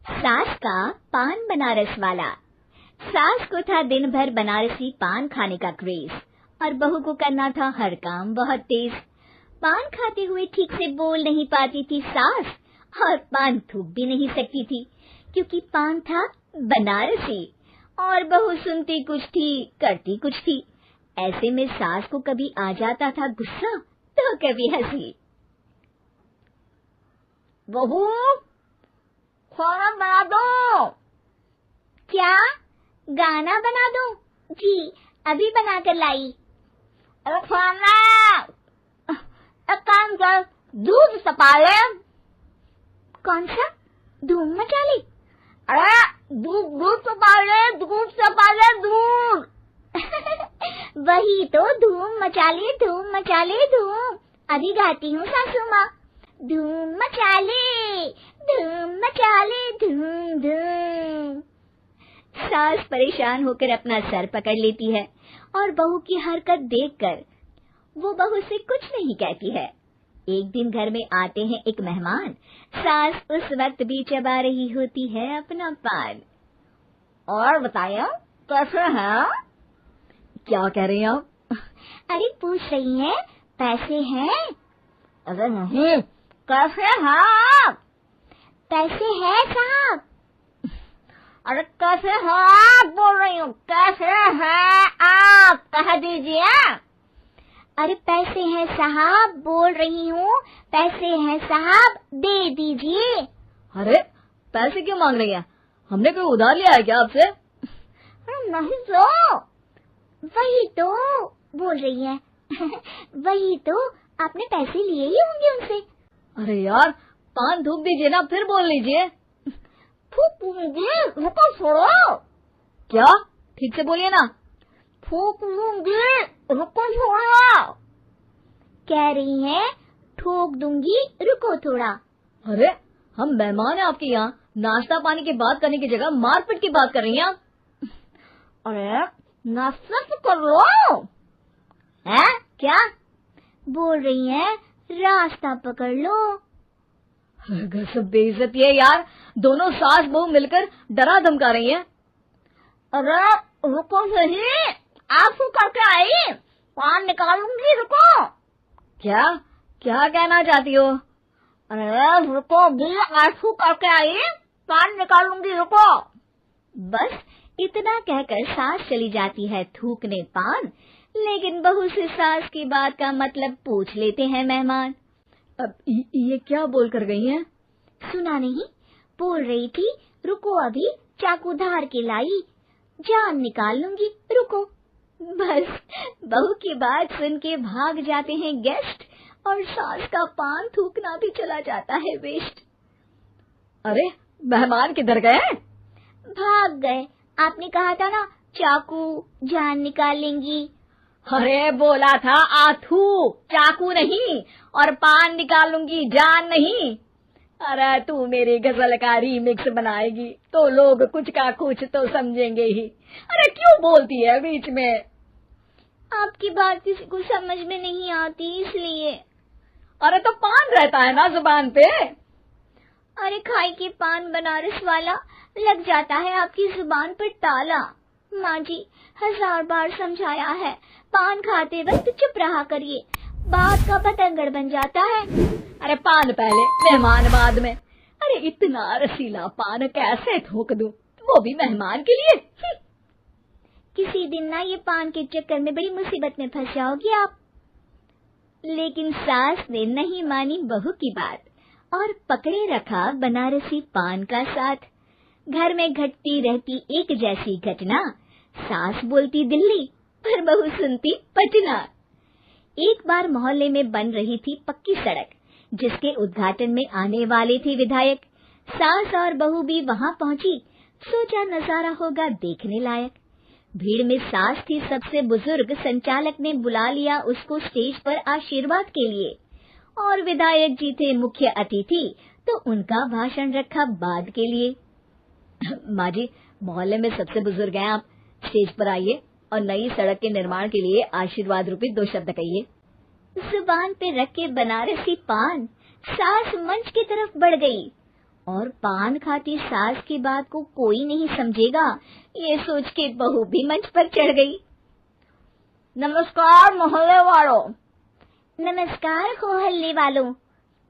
सास का पान बनारस वाला। सास को था दिन भर बनारसी पान खाने का क्रेज और बहू को करना था हर काम बहुत तेज। पान खाते हुए ठीक से बोल नहीं पाती थी सास और पान थूक भी नहीं सकती थी क्योंकि पान था बनारसी और बहू सुनती कुछ थी करती कुछ थी। ऐसे में सास को कभी आ जाता था गुस्सा तो कभी हंसी। बहू खाना बना दो। क्या गाना बना दो? जी अभी बना कर लाई। अरे खाना एक काम कर, दूध सपा ले। कौन सा? धूम मचा ली? अरे दूध सपा ले, दूध सपा ले, दूध। वही तो, धूम मचा ले, धूम मचा ले, धूम। अभी गाती हूँ सासू माँ। धूम मचा ले, धूम मचा ले, धूम धूम। सास परेशान होकर अपना सर पकड़ लेती है और बहू की हरकत देखकर वो बहू से कुछ नहीं कहती है। एक दिन घर में आते हैं एक मेहमान। सास उस वक्त भी चबा रही होती है अपना पान। और बताइए कैसे हैं? क्या कह रही हैं आप? अरे पूछ रही हैं पैसे हैं? अरे नहीं, कैसे हैं आप? पैसे हैं साहब। अरे कैसे हैं आप बोल रही हूँ, कैसे हैं आप कह दीजिए। अरे पैसे हैं साहब बोल रही हूँ, पैसे हैं साहब दे दीजिए। अरे पैसे क्यों मांग रही हैं? हमने कोई उधार लिया है क्या आपसे? नहीं तो। वही तो बोल रही है। वही तो, आपने पैसे लिए ही होंगे उनसे। अरे यार पान थूक दीजिए ना, फिर बोल लीजिए। फूकूंगी, रुको छोड़ो। क्या? ठीक से बोलिए ना। फूक लूंगी, रुको छोड़ो। कह रही हैं ठोक दूंगी, रुको थोड़ा। अरे हम मेहमान हैं आपके यहाँ, नाश्ता पानी की बात करने की जगह मारपीट की बात कर रही हैं आप। अरे नाश्ता तो कर लो। है क्या? बोल रही हैं रास्ता पकड़ लो। सब बेइज्जती है यार, दोनों सास बहू मिलकर डरा धमका रही हैं। अरे रुको सही, आंसू करके आई, पान निकालूंगी, रुको। क्या क्या कहना चाहती हो? अरे रुको भी, आंसू करके आई, पान निकालूंगी, रुको। बस इतना कहकर सास चली जाती है थूकने पान, लेकिन बहू से सास की बात का मतलब पूछ लेते हैं मेहमान। अब ये क्या बोल कर गई हैं? सुना नहीं? बोल रही थी रुको अभी चाकू धार के लाई, जान निकाल लूंगी, रुको। बस बहू की बात सुन के भाग जाते हैं गेस्ट और सास का पान थूकना भी चला जाता है वेस्ट। अरे मेहमान किधर गए? भाग गए। आपने कहा था ना चाकू जान निकाल लेंगी। अरे बोला था आथू, चाकू नहीं, और पान निकालूंगी जान नहीं। अरे तू मेरी गजल का रीमिक्स बनाएगी तो लोग कुछ का कुछ तो समझेंगे ही। अरे क्यों बोलती है बीच में? आपकी बात किसी को समझ में नहीं आती इसलिए। अरे तो पान रहता है ना जुबान पे। अरे खाई के पान बनारस वाला, लग जाता है आपकी जुबान पर ताला। माँ जी 1000 बार समझाया है, पान खाते वक्त चुप रहा करिए, बात का बतंगड़ बन जाता है। अरे पान पहले मेहमान बाद में। अरे इतना रसीला पान कैसे थूक दूं, वो भी मेहमान के लिए। किसी दिन ना ये पान के चक्कर में बड़ी मुसीबत में फंस जाओगी आप। लेकिन सास ने नहीं मानी बहू की बात और पकड़े रखा बनारसी पान का साथ। घर में घटती रहती एक जैसी घटना, सास बोलती दिल्ली पर बहू सुनती पटना। एक बार मोहल्ले में बन रही थी पक्की सड़क, जिसके उद्घाटन में आने वाले थे विधायक। सास और बहू भी वहां पहुंची, सोचा नजारा होगा देखने लायक। भीड़ में सास थी सबसे बुजुर्ग, संचालक ने बुला लिया उसको स्टेज पर आशीर्वाद के लिए, और विधायक जी थे मुख्य अतिथि, तो उनका भाषण रखा बाद के लिए। माँ जी मोहल्ले में सबसे बुजुर्ग हैं आप, स्टेज पर आइए और नई सड़क के निर्माण के लिए आशीर्वाद रूपी 2 शब्द कहिए। जुबान पे रख के बनारसी पान सास मंच की तरफ बढ़ गई और पान खाती सास की बात को कोई नहीं समझेगा, ये सोच के बहू भी मंच पर चढ़ गई। नमस्कार मोहल्ले वालों। नमस्कार मोहल्ले वालों।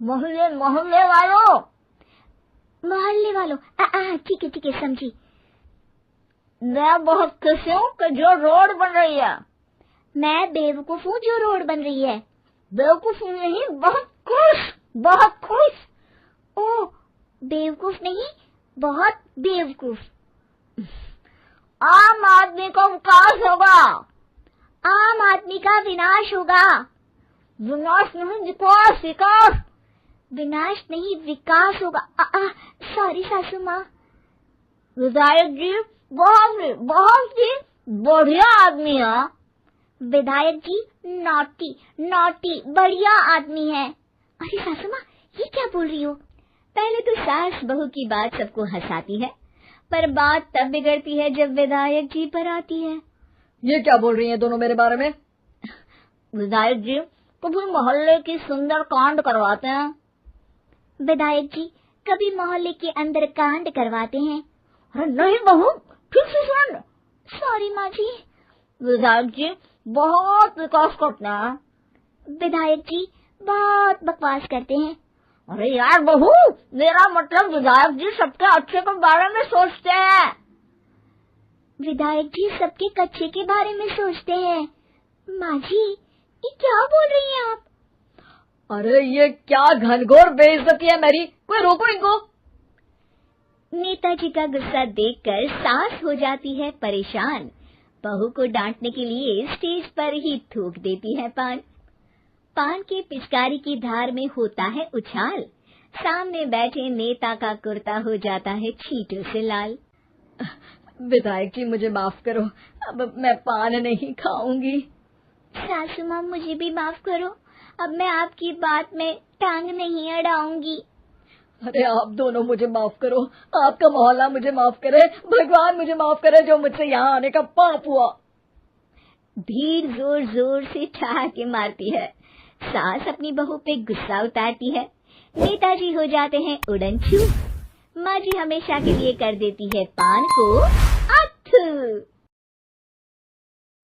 मोहल्ले वालों। मोहल्ले वालों, ठीक है समझी। मैं बहुत खुश हूँ कि जो रोड बन रही है। मैं बेवकूफ हूँ जो रोड बन रही है। बेवकूफ नहीं, बहुत खुश। ओह, बेवकूफ नहीं, बहुत बेवकूफ। आम आदमी का विकास होगा। आम आदमी का विनाश होगा। विनाश नहीं, विकास। विनाश नहीं, विकास होगा। सॉरी सासू माँ। विधायक जी बहुत ही बढ़िया आदमी है। विधायक जी नॉटी बढ़िया आदमी है। अरे सासू माँ, ये क्या बोल रही हो? पहले तो सास बहू की बात सबको हंसाती है, पर बात तब बिगड़ती है जब विधायक जी पर आती है। ये क्या बोल रही हैं दोनों मेरे बारे में? विधायक जी कभी मोहल्ले की सुंदर कांड करवाते हैं। विधायक जी कभी मोहल्ले के अंदर कांड करवाते हैं। अरे नहीं बहू, ठीक से सुन। सॉरी माँ जी। विधायक जी बहुत विकास करते हैं। विधायक जी बहुत बकवास करते हैं। अरे यार बहू, मेरा मतलब विधायक जी सबके अच्छे के बारे में सोचते हैं। विधायक जी सबके कच्चे के बारे में सोचते हैं। माँ जी ये क्या बोल रही हैं आप? अरे ये क्या घनघोर बेइज्जती है मेरी, कोई रोको इनको। नेताजी का गुस्सा देखकर सास हो जाती है परेशान। बहू को डांटने के लिए स्टेज पर ही थूक देती है पान के पिचकारी की धार में होता है उछाल। सामने बैठे नेता का कुर्ता हो जाता है छींटों से लाल। विधायक जी मुझे माफ करो, अब मैं पान नहीं खाऊंगी। सासू माँ मुझे भी माफ करो, अब मैं आपकी बात में टांग नहीं अड़ाऊंगी। अरे आप दोनों मुझे माफ करो, आपका मोहल्ला मुझे माफ करे, भगवान मुझे माफ करे जो मुझसे यहाँ आने का पाप हुआ। भीड़ जोर जोर से ठहाके मारती है। सास अपनी बहू पे गुस्सा उतारती है। नेताजी हो जाते हैं उड़नछू। माँ जी हमेशा के लिए कर देती है पान को अथ।